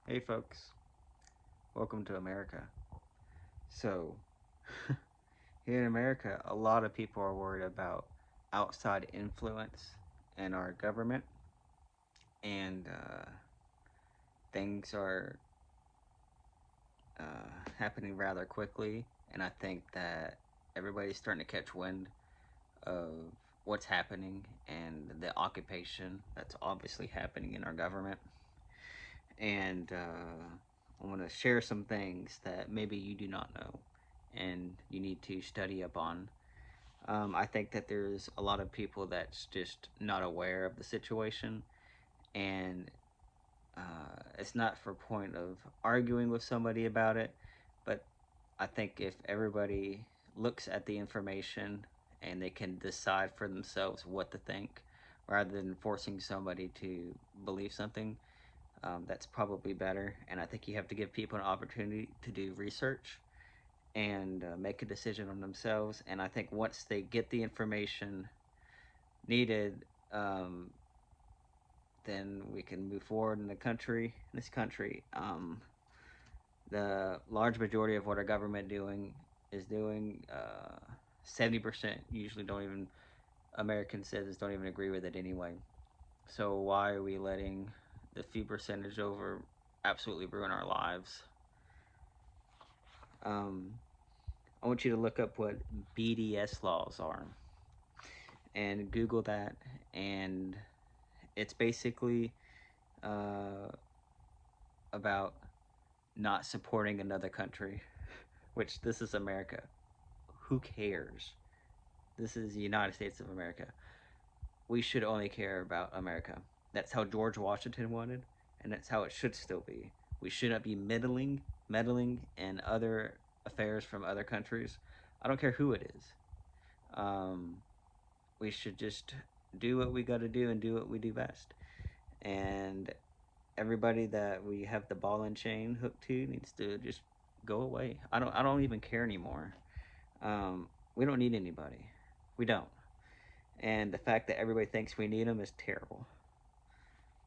Hey folks, welcome to America. So, here in America, a lot of people are worried about outside influence in our government, and things are happening rather quickly. And I think that everybody's starting to catch wind of what's happening and the occupation that's obviously happening in our government. And I want to share some things that maybe you do not know and you need to study up on. I think that there's a lot of people that's just not aware of the situation, and it's not for point of arguing with somebody about it, but I think if everybody looks at the information and they can decide for themselves what to think, rather than forcing somebody to believe something, that's probably better. And I think you have to give people an opportunity to do research and make a decision on themselves. And I think once they get the information needed, then we can move forward in this country. The large majority of what our government doing is doing. 70% usually don't even American citizens don't even agree with it anyway. So why are we letting the few percentage over absolutely ruin our lives? Um, I want you to look up what BDS laws are and Google that, and it's basically uh, about not supporting another country, which this is America. Who cares? This is the United States of America. We should only care about America. That's how George Washington wanted, and that's how it should still be. We shouldn't be meddling in other affairs from other countries. I don't care who it is. Um, we should just do what we got to do and do what we do best. And everybody that we have the ball and chain hooked to needs to just go away. I don't even care anymore. We don't need anybody. We don't. And the fact that everybody thinks we need them is terrible.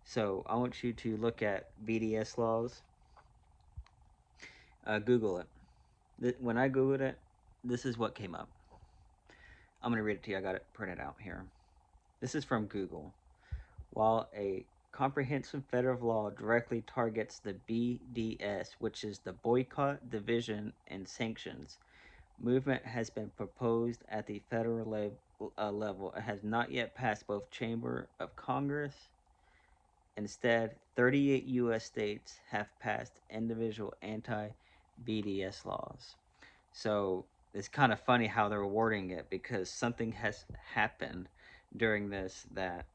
So I want you to look at BDS laws. Google it. When I Googled it, this is what came up. I'm going to read it to you. I got it printed out here. This is from Google. While a comprehensive federal law directly targets the BDS, which is the Boycott, Division, and Sanctions movement, has been proposed at the federal level. It has not yet passed both Chamber of Congress. Instead, 38 U.S. states have passed individual anti BDS laws. So it's kind of funny how they're wording it because something has happened during this that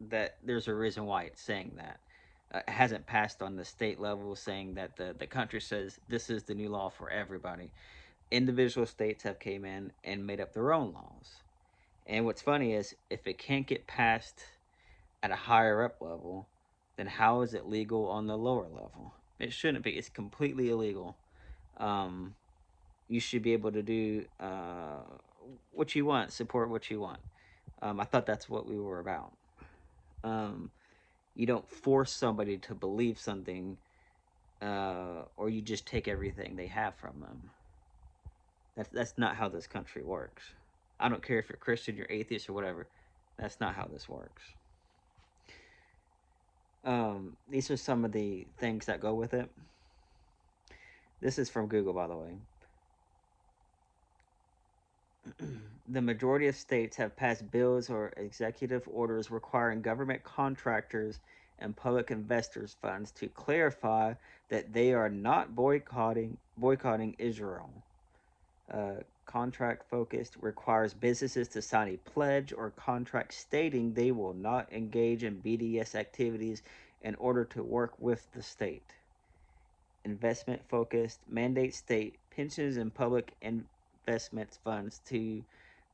there's a reason why it's saying that. It hasn't passed on the state level saying that the country says this is the new law for everybody. Individual states have came in and made up their own laws. And what's funny is if it can't get passed at a higher up level, then how is it legal on the lower level? It shouldn't be. It's completely illegal. Um, you should be able to do what you want, support what you want. I thought that's what we were about. Um, you don't force somebody to believe something, or you just take everything they have from them. That's not how this country works. I don't care if you're Christian, you're atheist, or whatever. That's not how this works. These are some of the things that go with it. This is from Google, by the way. The majority of states have passed bills or executive orders requiring government contractors and public investors funds to clarify that they are not boycotting Israel. Contract focused requires businesses to sign a pledge or contract stating they will not engage in BDS activities in order to work with the state. Investment focused mandate state pensions and public investment funds to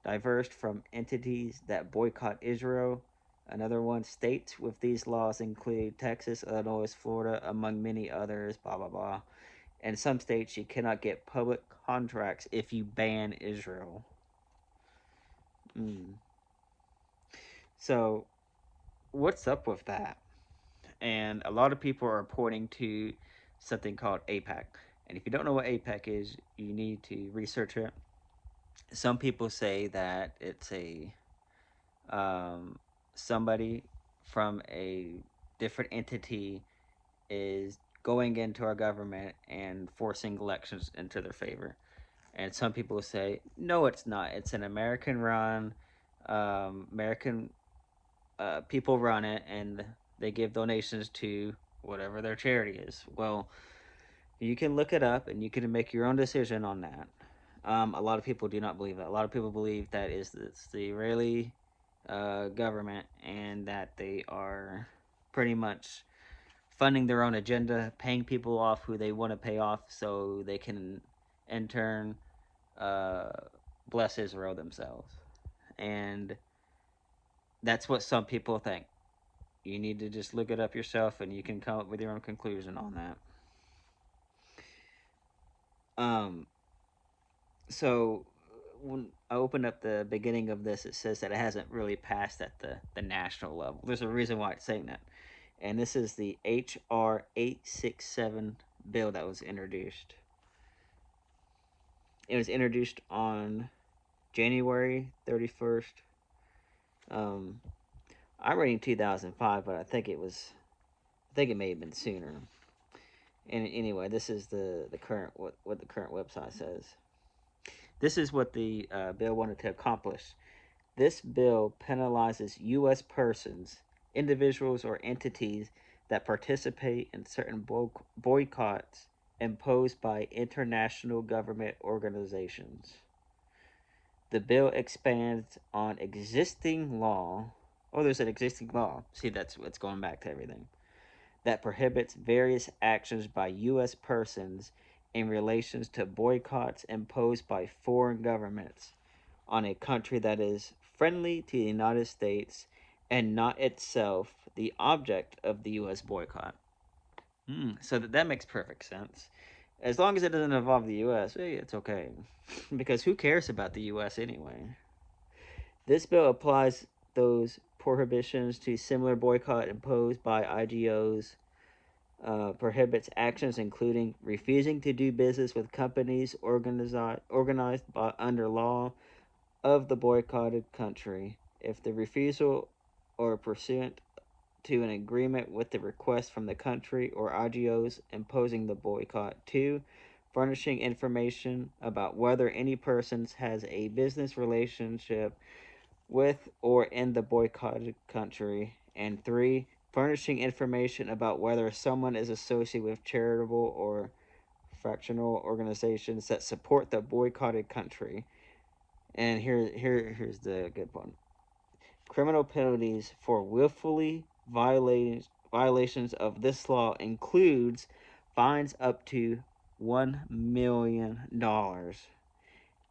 diverse from entities that boycott Israel. Another one, states with these laws include Texas, Illinois, Florida, among many others, blah, blah, blah. In some states, you cannot get public contracts if you ban Israel. Mm. So, what's up with that? And a lot of people are pointing to something called APAC. And if you don't know what APAC is, you need to research it. Some people say that it's a um, somebody from a different entity is going into our government and forcing elections into their favor. And some people say, no, it's not. It's an American run. American people run it, and they give donations to whatever their charity is. Well, you can look it up and you can make your own decision on that. A lot of people do not believe that. A lot of people believe that it's the Israeli government and that they are pretty much funding their own agenda, paying people off who they want to pay off so they can, in turn, uh, bless Israel themselves. And that's what some people think. You need to just look it up yourself and you can come up with your own conclusion on that. Um, so when I open up the beginning of this, it says that it hasn't really passed at the national level. There's a reason why it's saying that. And this is the H.R.867 bill that was introduced. It was introduced on January 31st. Um, I'm reading 2005, but I think it may have been sooner. And anyway, this is the current what the current website says. This is what the bill wanted to accomplish. This bill penalizes U.S. persons, individuals, or entities that participate in certain boycotts imposed by international government organizations. The bill expands on existing law. Oh, there's an existing law. See, that's what's going back to everything that prohibits various actions by U.S. persons in relations to boycotts imposed by foreign governments on a country that is friendly to the United States and not itself the object of the U.S. boycott. So that makes perfect sense. As long as it doesn't involve the U.S., hey, it's okay. Because who cares about the U.S. anyway? This bill applies those prohibitions to similar boycott imposed by IGOs, prohibits actions including refusing to do business with companies organized by, under law of the boycotted country if the refusal or pursuant to an agreement with the request from the country or IGOs imposing the boycott. 2. Furnishing information about whether any person has a business relationship with or in the boycotted country. And 3. Furnishing information about whether someone is associated with charitable or fractional organizations that support the boycotted country. And here's the good one. Criminal penalties for willfully violations of this law includes fines up to $1 million.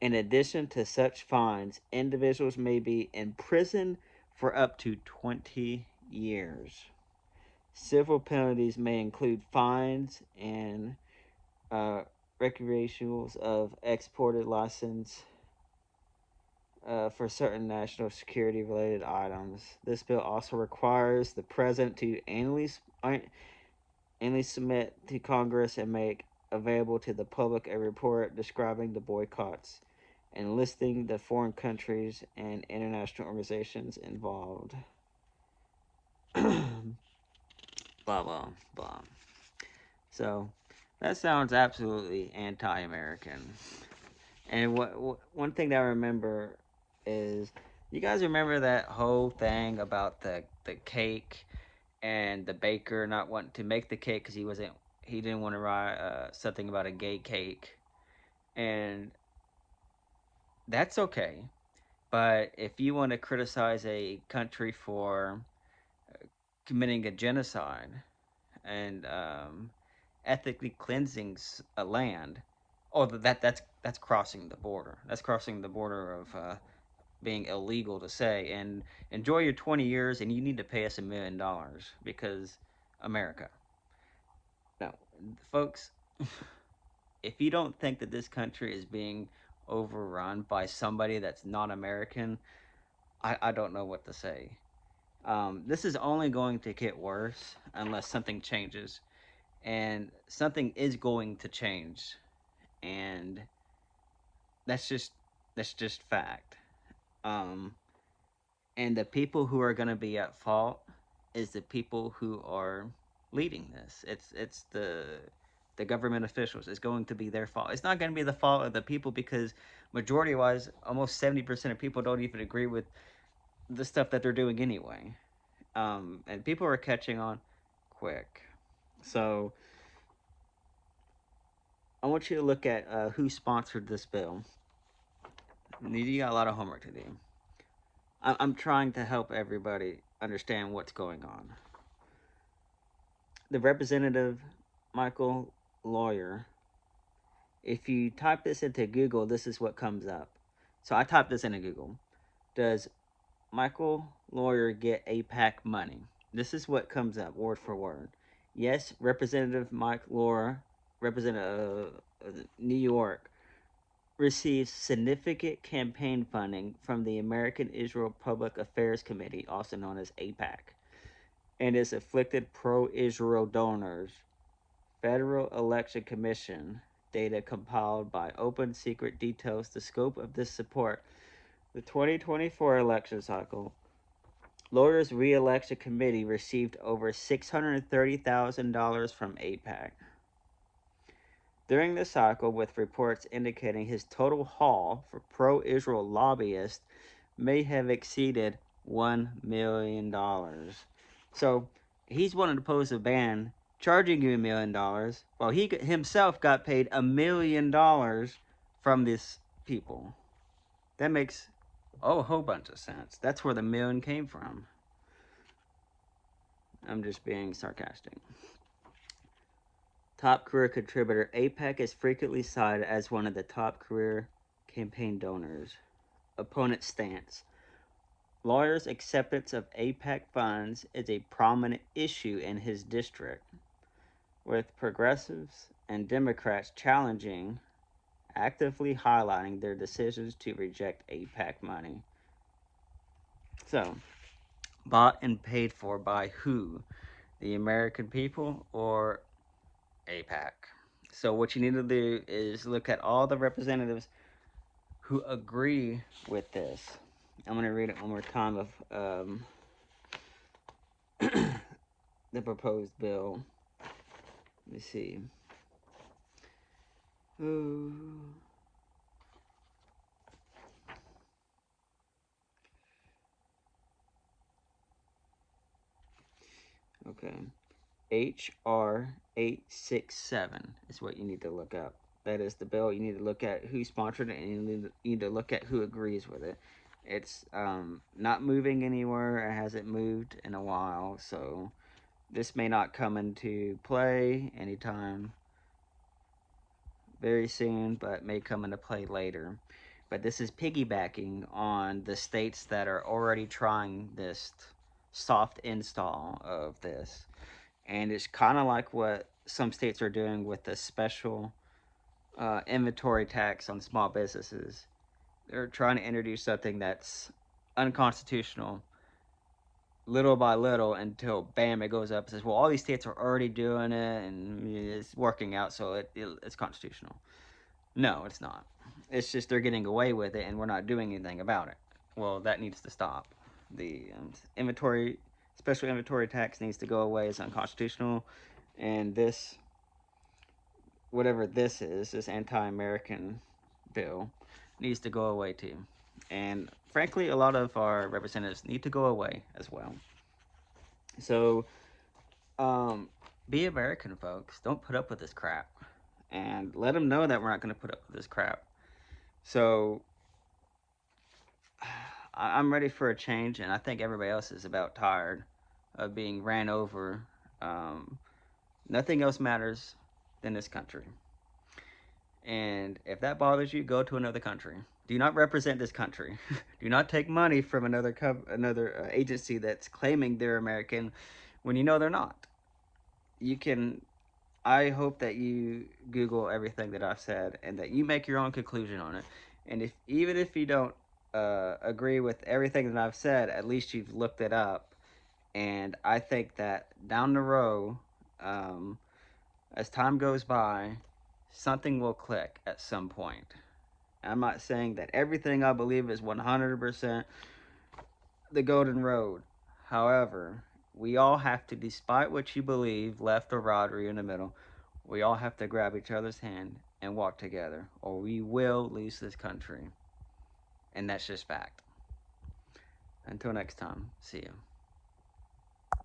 In addition to such fines, individuals may be imprisoned for up to 20 years. Civil penalties may include fines and recreationals of exported license for certain national security related items. This bill also requires the president to annually submit to Congress and make available to the public a report describing the boycotts and listing the foreign countries and international organizations involved. Blah blah blah. So that sounds absolutely anti-American. And one thing that I remember is, you guys remember that whole thing about the cake and the baker not wanting to make the cake because he didn't want to write something about a gay cake, and that's okay. But if you want to criticize a country for committing a genocide and ethically cleansing a land, oh, that's crossing the border. That's crossing the border of being illegal to say. And enjoy your 20 years, and you need to pay us $1 million because America. Now, folks, if you don't think that this country is being overrun by somebody that's not American, I don't know what to say. This is only going to get worse unless something changes, and something is going to change, and that's just that's just fact. Um, and the people who are going to be at fault is the people who are leading this. It's the government officials. It's going to be their fault. It's not going to be the fault of the people because majority wise, almost 70% of people don't even agree with the stuff that they're doing anyway. And people are catching on quick. So I want you to look at who sponsored this bill. You got a lot of homework to do. I'm trying to help everybody understand what's going on. The representative Michael Lawyer. If you type this into Google, this is what comes up. So I typed this into Google. Does Michael Lawyer get APAC money? This is what comes up word for word. Yes, Representative Mike Lawyer, Representative New York, receives significant campaign funding from the American Israel Public Affairs Committee, also known as APAC, and is afflicted pro-Israel donors. Federal Election Commission data compiled by Open Secret details the scope of this support. The 2024 election cycle, Lawyers Re-Election Committee received over $630,000 from APAC. During the cycle, with reports indicating his total haul for pro-Israel lobbyists may have exceeded $1 million. So he's wanting to pose a ban charging you $1 million while he himself got paid $1 million from these people. That makes a whole bunch of sense. That's where the million came from. I'm just being sarcastic. Top career contributor. APAC is frequently cited as one of the top career campaign donors. Opponent stance. Lawyers' acceptance of APAC funds is a prominent issue in his district, with progressives and Democrats challenging, actively highlighting their decisions to reject APAC money. So, bought and paid for by who? The American people or APAC? So, what you need to do is look at all the representatives who agree with this. I'm going to read it one more time of the proposed bill. Let me see. Okay. H.R.867 is what you need to look up. That is the bill. You need to look at who sponsored it, and you need to look at who agrees with it. It's not moving anywhere. It hasn't moved in a while, so this may not come into play anytime very soon, but may come into play later. But this is piggybacking on the states that are already trying this soft install of this. And it's kind of like what some states are doing with the special inventory tax on small businesses. They're trying to introduce something that's unconstitutional little by little until bam, it goes up and says, well, all these states are already doing it and it's working out, so it's constitutional. No, it's not. It's just they're getting away with it and we're not doing anything about it. Well, that needs to stop. The inventory, special inventory tax needs to go away. It's unconstitutional. And this, whatever this is, this anti-American bill, needs to go away too. And frankly, a lot of our representatives need to go away as well. So, be American, folks. Don't put up with this crap. And let them know that we're not going to put up with this crap. So, I'm ready for a change, and I think everybody else is about tired of being ran over. Um, Nothing else matters than this country. And if that bothers you, go to another country. Do not represent this country. Do not take money from another agency that's claiming they're American when you know they're not. You can. I hope that you Google everything that I've said and that you make your own conclusion on it. And if even if you don't agree with everything that I've said, at least you've looked it up And I think that down the road, um, as time goes by, something will click at some point. I'm not saying that everything I believe is 100% the golden road. However, we all have to, despite what you believe, left or right or in the middle, we all have to grab each other's hand and walk together, or we will lose this country. And that's just fact. Until next time, see you.